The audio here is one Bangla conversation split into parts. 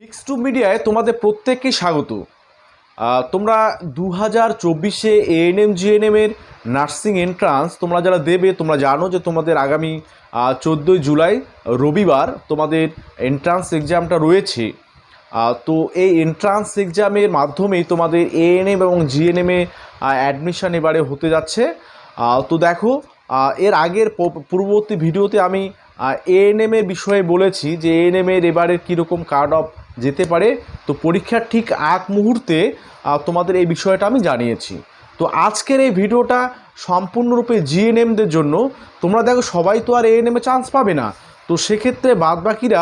মিক্স টু মিডিয়ায় তোমাদের প্রত্যেককে স্বাগত। তোমরা 2024-এ এএনএম জিএনএমের নার্সিং এন্ট্রান্স তোমরা যারা দেবে, তোমরা জানো যে তোমাদের আগামী 14ই জুলাই রবিবার তোমাদের এন্ট্রান্স এক্সামটা রয়েছে। তো এই এন্ট্রান্স এক্সামের মাধ্যমেই তোমাদের এএনএম এবং জিএনএমে অ্যাডমিশন এবারে হতে যাচ্ছে। তো দেখো, এর আগের পূর্ববর্তী ভিডিওতে আমি এএনএমের বিষয়ে বলেছি যে এএনএমের এবারের কীরকম কাট অফ যেতে পারে। তো পরীক্ষার ঠিক আগ মুহূর্তে তোমাদের এই বিষয়টা আমি জানিয়েছি। তো আজকের এই ভিডিওটা সম্পূর্ণরূপে জিএনএমদের জন্য। তোমরা দেখো, সবাই তো আর এএনএমে চান্স পাবে না। তো সেক্ষেত্রে বাদবাকিরা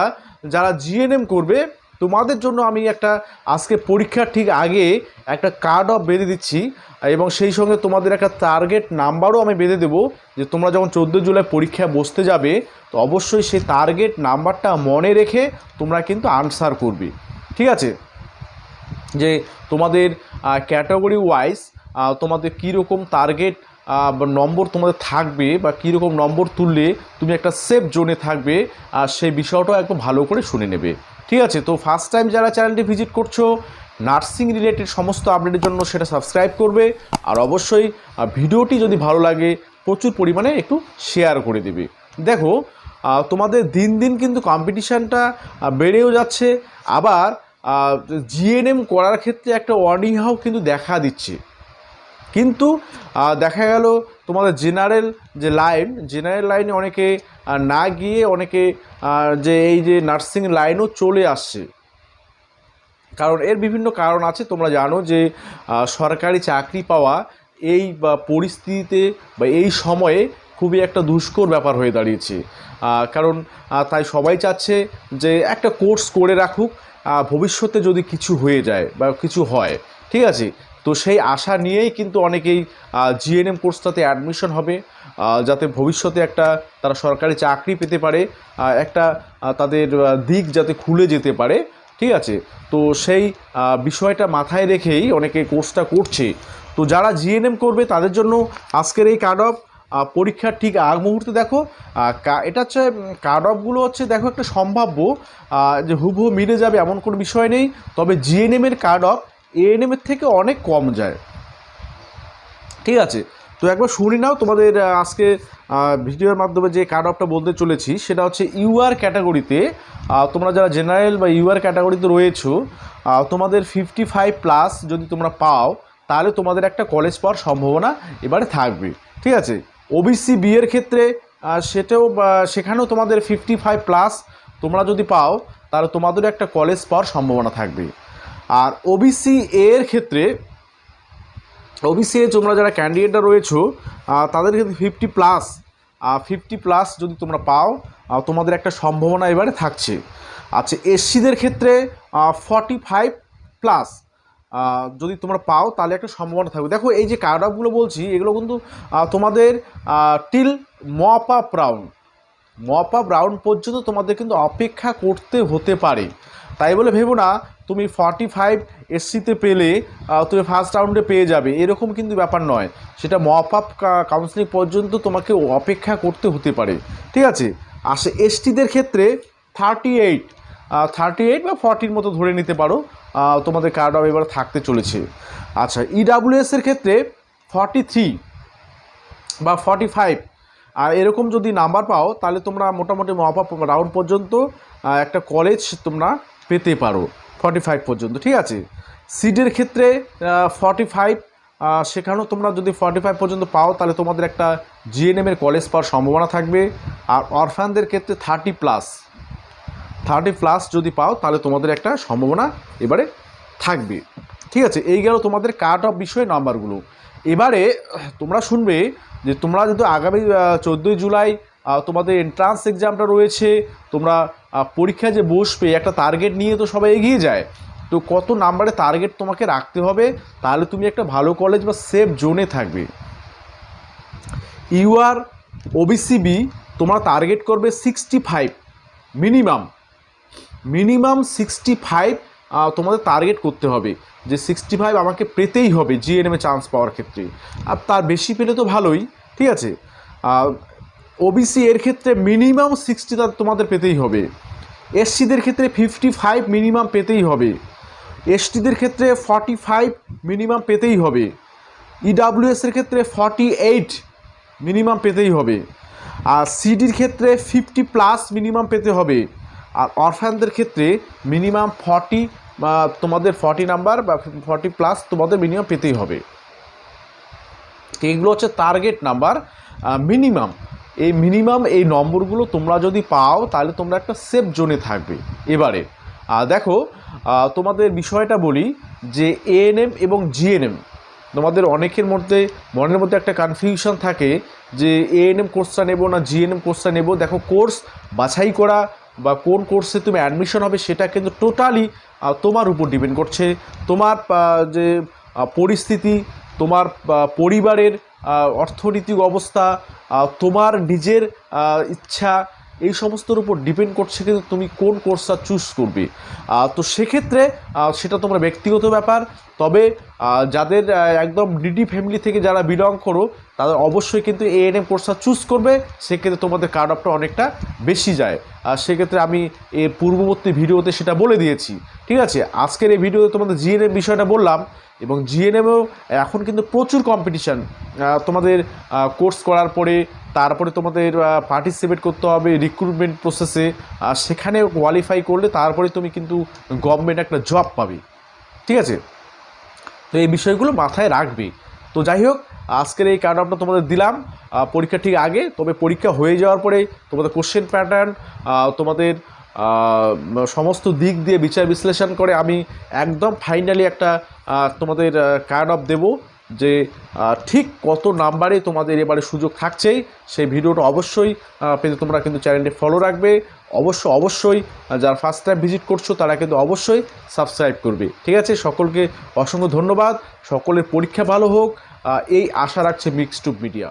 যারা জিএনএম করবে, তোমাদের জন্য আমি একটা আজকে পরীক্ষার ঠিক আগে একটা কাট অফ বেঁধে দিচ্ছি এবং সেই সঙ্গে তোমাদের একটা টার্গেট নাম্বারও আমি বেঁধে দেবো যে তোমরা যখন 14 জুলাই পরীক্ষায় বসতে যাবে তো অবশ্যই সেই টার্গেট নাম্বারটা মনে রেখে তোমরা কিন্তু আনসার করবে। ঠিক আছে, যে তোমাদের ক্যাটাগরি ওয়াইজ তোমাদের কীরকম টার্গেট নম্বর তোমাদের থাকবে বা কীরকম নম্বর তুললে তুমি একটা সেফ জোনে থাকবে, সেই বিষয়টাও একদম ভালো করে শুনে নেবে। ঠিক আছে, তো ফার্স্ট টাইম যারা চ্যানেলটি ভিজিট করছো, নার্সিং রিলেটেড সমস্ত আপডেটের জন্য সেটা সাবস্ক্রাইব করবে। আর অবশ্যই ভিডিওটি যদি ভালো লাগে প্রচুর পরিমাণে একটু শেয়ার করে দেবে। দেখো, তোমাদের দিন দিন কিন্তু কম্পিটিশানটা বেড়েও যাচ্ছে, আবার জিএনএম করার ক্ষেত্রে একটা অনীহাও কিন্তু দেখা দিচ্ছে। কিন্তু দেখা গেল তোমাদের জেনারেল লাইনে অনেকে না গিয়ে অনেকে যে এই যে নার্সিং লাইনও চলে আসছে। কারণ এর বিভিন্ন কারণ আছে। তোমরা জানো যে সরকারি চাকরি পাওয়া এই পরিস্থিতিতে বা এই সময়ে খুবই একটা দুষ্কর ব্যাপার হয়ে দাঁড়িয়েছে। কারণ তাই সবাই চাচ্ছে যে একটা কোর্স করে রাখুক, ভবিষ্যতে যদি কিছু হয়ে যায় বা কিছু হয়। ঠিক আছে, তো সেই আশা নিয়েই কিন্তু অনেকেই জিএনএম কোর্সটাতে অ্যাডমিশন হবে, যাতে ভবিষ্যতে একটা তারা সরকারি চাকরি পেতে পারে, একটা তাদের দিক যাতে খুলে যেতে পারে। ঠিক আছে, তো সেই বিষয়টা মাথায় রেখেই অনেকে কোর্সটা করছে। তো যারা জিএনএম করবে তাদের জন্য আজকের এই কাট অফ পরীক্ষার ঠিক আগ মুহূর্তে দেখো, এটা হচ্ছে কাট অফগুলো হচ্ছে দেখো একটা সম্ভাব্য যে হুবহু মিলে যাবে এমন কোনো বিষয় নেই। তবে জিএনএমের কাট অফ এএনএমের থেকে অনেক কম যায়। ঠিক আছে, তো একবার শুনি নাও তোমাদের আজকে ভিডিওর মাধ্যমে যে কাট অফটা বলতে চলেছি সেটা হচ্ছে ইউআর ক্যাটাগরিতে। তোমরা যারা জেনারেল বা ইউআর ক্যাটাগরিতে রয়েছো, তোমাদের 55+ যদি তোমরা পাও তাহলে তোমাদের একটা কলেজ পাওয়ার সম্ভাবনা এবারে থাকবে। ঠিক আছে, ওবিসি বি এর ক্ষেত্রে সেখানেও তোমাদের 55+ তোমরা যদি পাও তাহলে তোমাদের একটা কলেজ পাওয়ার সম্ভাবনা থাকবে। আর ওবিসি এর ক্ষেত্রে তোমরা যারা ক্যান্ডিডেটরা রয়েছো তাদের ক্ষেত্রে 50+ যদি তোমরা পাও তোমাদের একটা সম্ভাবনা এবারে থাকছে। আচ্ছা, এসসিদের ক্ষেত্রে 45+ যদি তোমরা পাও তাহলে একটা সম্ভাবনা থাকবে। দেখো, এই যে কাট অফগুলো বলছি এগুলো কিন্তু তোমাদের টিল মপ আপ রাউন্ড পর্যন্ত তোমাদের কিন্তু অপেক্ষা করতে হতে পারে। তাই বলে ভেবো না তুমি 45 এসসিতে পেলে তুমি ফার্স্ট রাউন্ডে পেয়ে যাবে, এরকম কিন্তু ব্যাপার নয়। সেটা মপ আপ কাউন্সিলিং পর্যন্ত তোমাকে অপেক্ষা করতে হতে পারে। ঠিক আছে, আসে এসটিদের ক্ষেত্রে 38 বা 40 মতো ধরে নিতে পারো তোমাদের কার্ড অফ এবার থাকতে চলেছে। আচ্ছা, ইডাব্লিউএসের ক্ষেত্রে 43 বা 45 আর এরকম যদি নাম্বার পাও তাহলে তোমরা মোটামুটি মপ আপ রাউন্ড পর্যন্ত একটা কলেজ তোমরা পেতে পারো 45 পর্যন্ত। ঠিক আছে, সিডের ক্ষেত্রে 45, সেখানেও তোমরা যদি 45 পর্যন্ত পাও তাহলে তোমাদের একটা জিএনএমের কলেজ পাওয়ার সম্ভাবনা থাকবে। আর অরফানদের ক্ষেত্রে 30+ যদি পাও তাহলে তোমাদের একটা সম্ভাবনা এবারে থাকবে। ঠিক আছে, এই গেল তোমাদের কাট অফ বিষয়ে নাম্বারগুলো। এবারে তোমরা শুনবে যে তোমরা যদি আগামী 14ই জুলাই তোমাদের এন্ট্রান্স এক্সামটা রয়েছে, তোমরা পরীক্ষায় যে বসবে একটা টার্গেট নিয়ে তো সবাই এগিয়ে যায়। তো কত নাম্বারে টার্গেট তোমাকে রাখতে হবে তাহলে তুমি একটা ভালো কলেজ বা সেফ জোনে থাকবে। ইউআর ওবিসি বি তোমরা টার্গেট করবে 65, মিনিমাম 65 তোমাদের টার্গেট করতে হবে যে 65 আমাকে পেতেই হবে জিএনএমে চান্স পাওয়ার ক্ষেত্রে। আর তার বেশি পেলে তো ভালোই। ঠিক আছে, ওবিসি এর ক্ষেত্রে মিনিমাম 60 তোমাদের পেতেই হবে। এসসিদের ক্ষেত্রে 55 মিনিমাম পেতেই হবে, এসটিদের ক্ষেত্রে 45 মিনিমাম পেতেই হবে, ইডাব্লিউএসের ক্ষেত্রে 48 মিনিমাম পেতেই হবে, আর সিডির ক্ষেত্রে 50+ মিনিমাম পেতে হবে, আর অরফ্যানদের ক্ষেত্রে মিনিমাম 40 বা তোমাদের 40 নাম্বার বা 40+ তোমাদের মিনিমাম পেতেই হবে। এইগুলো হচ্ছে টার্গেট নাম্বার মিনিমাম। এই মিনিমাম এই নম্বরগুলো তোমরা যদি পাও তাহলে তোমরা একটা সেফ জোনে থাকবে। এবারে দেখো তোমাদের বিষয়টা বলি যে এএনএম এবং জিএনএম তোমাদের অনেকের মধ্যে মনের মধ্যে একটা কনফিউশন থাকে যে এএনএম কোর্সটা নেব না জিএনএম কোর্সটা নেব। দেখো কোর্স বাছাই করা বা কোন কোর্সে তুমি অ্যাডমিশন হবে সেটা কিন্তু টোটালি তোমার উপর ডিপেন্ড করছে। তোমার যে পরিস্থিতি, তোমার পরিবারের অর্থনৈতিক অবস্থা, তোমার নিজের ইচ্ছা, এই সমস্তর উপর ডিপেন্ড করছে কিন্তু তুমি কোন কোর্সটা চুজ করবে। তো সেক্ষেত্রে সেটা তোমার ব্যক্তিগত ব্যাপার। তবে যাদের একদম নিডি ফ্যামিলি থেকে যারা বিলং করো তাদের অবশ্যই কিন্তু এএনএম কোর্সটা চুজ করবে, সেক্ষেত্রে তোমাদের কাট অফটা অনেকটা বেশি যায়। আর সেক্ষেত্রে আমি এর পূর্ববর্তী ভিডিওতে সেটা বলে দিয়েছি। ঠিক আছে, আজকের এই ভিডিওতে তোমাদের জিএনএম বিষয়টা বললাম, এবং জিএনএমেও এখন কিন্তু প্রচুর কম্পিটিশান। তোমাদের কোর্স করার পরে তারপরে তোমাদের পার্টিসিপেট করতে হবে রিক্রুটমেন্ট প্রসেসে, সেখানে কোয়ালিফাই করলে তারপরে তুমি কিন্তু গভর্নমেন্ট একটা জব পাবে। ঠিক আছে, তো এই বিষয়গুলো মাথায় রাখবে। তো যাই হোক, আজকের এই কাট অফটা তোমাদের দিলাম পরীক্ষা ঠিক আগে। তবে পরীক্ষা হয়ে যাওয়ার পরে তোমাদের কোশ্চেন প্যাটার্ন, তোমাদের সমস্ত দিক দিয়ে বিচার বিশ্লেষণ করে আমি একদম ফাইনালি একটা তোমাদের কাট অফ দেবো, যে ঠিক কত নাম্বারে তোমাদের এবারে সুযোগ থাকছেই। সেই ভিডিওটা অবশ্যই পেতে তোমরা কিন্তু চ্যানেলটি ফলো রাখবে। অবশ্যই যারা ফার্স্ট টাইম ভিজিট করছো তারা কিন্তু অবশ্যই সাবস্ক্রাইব করবে। ঠিক আছে, সকলকে অসংখ্য ধন্যবাদ। সকলের পরীক্ষা ভালো হোক এই আশা রাখছে মিক্সড মিডিয়া।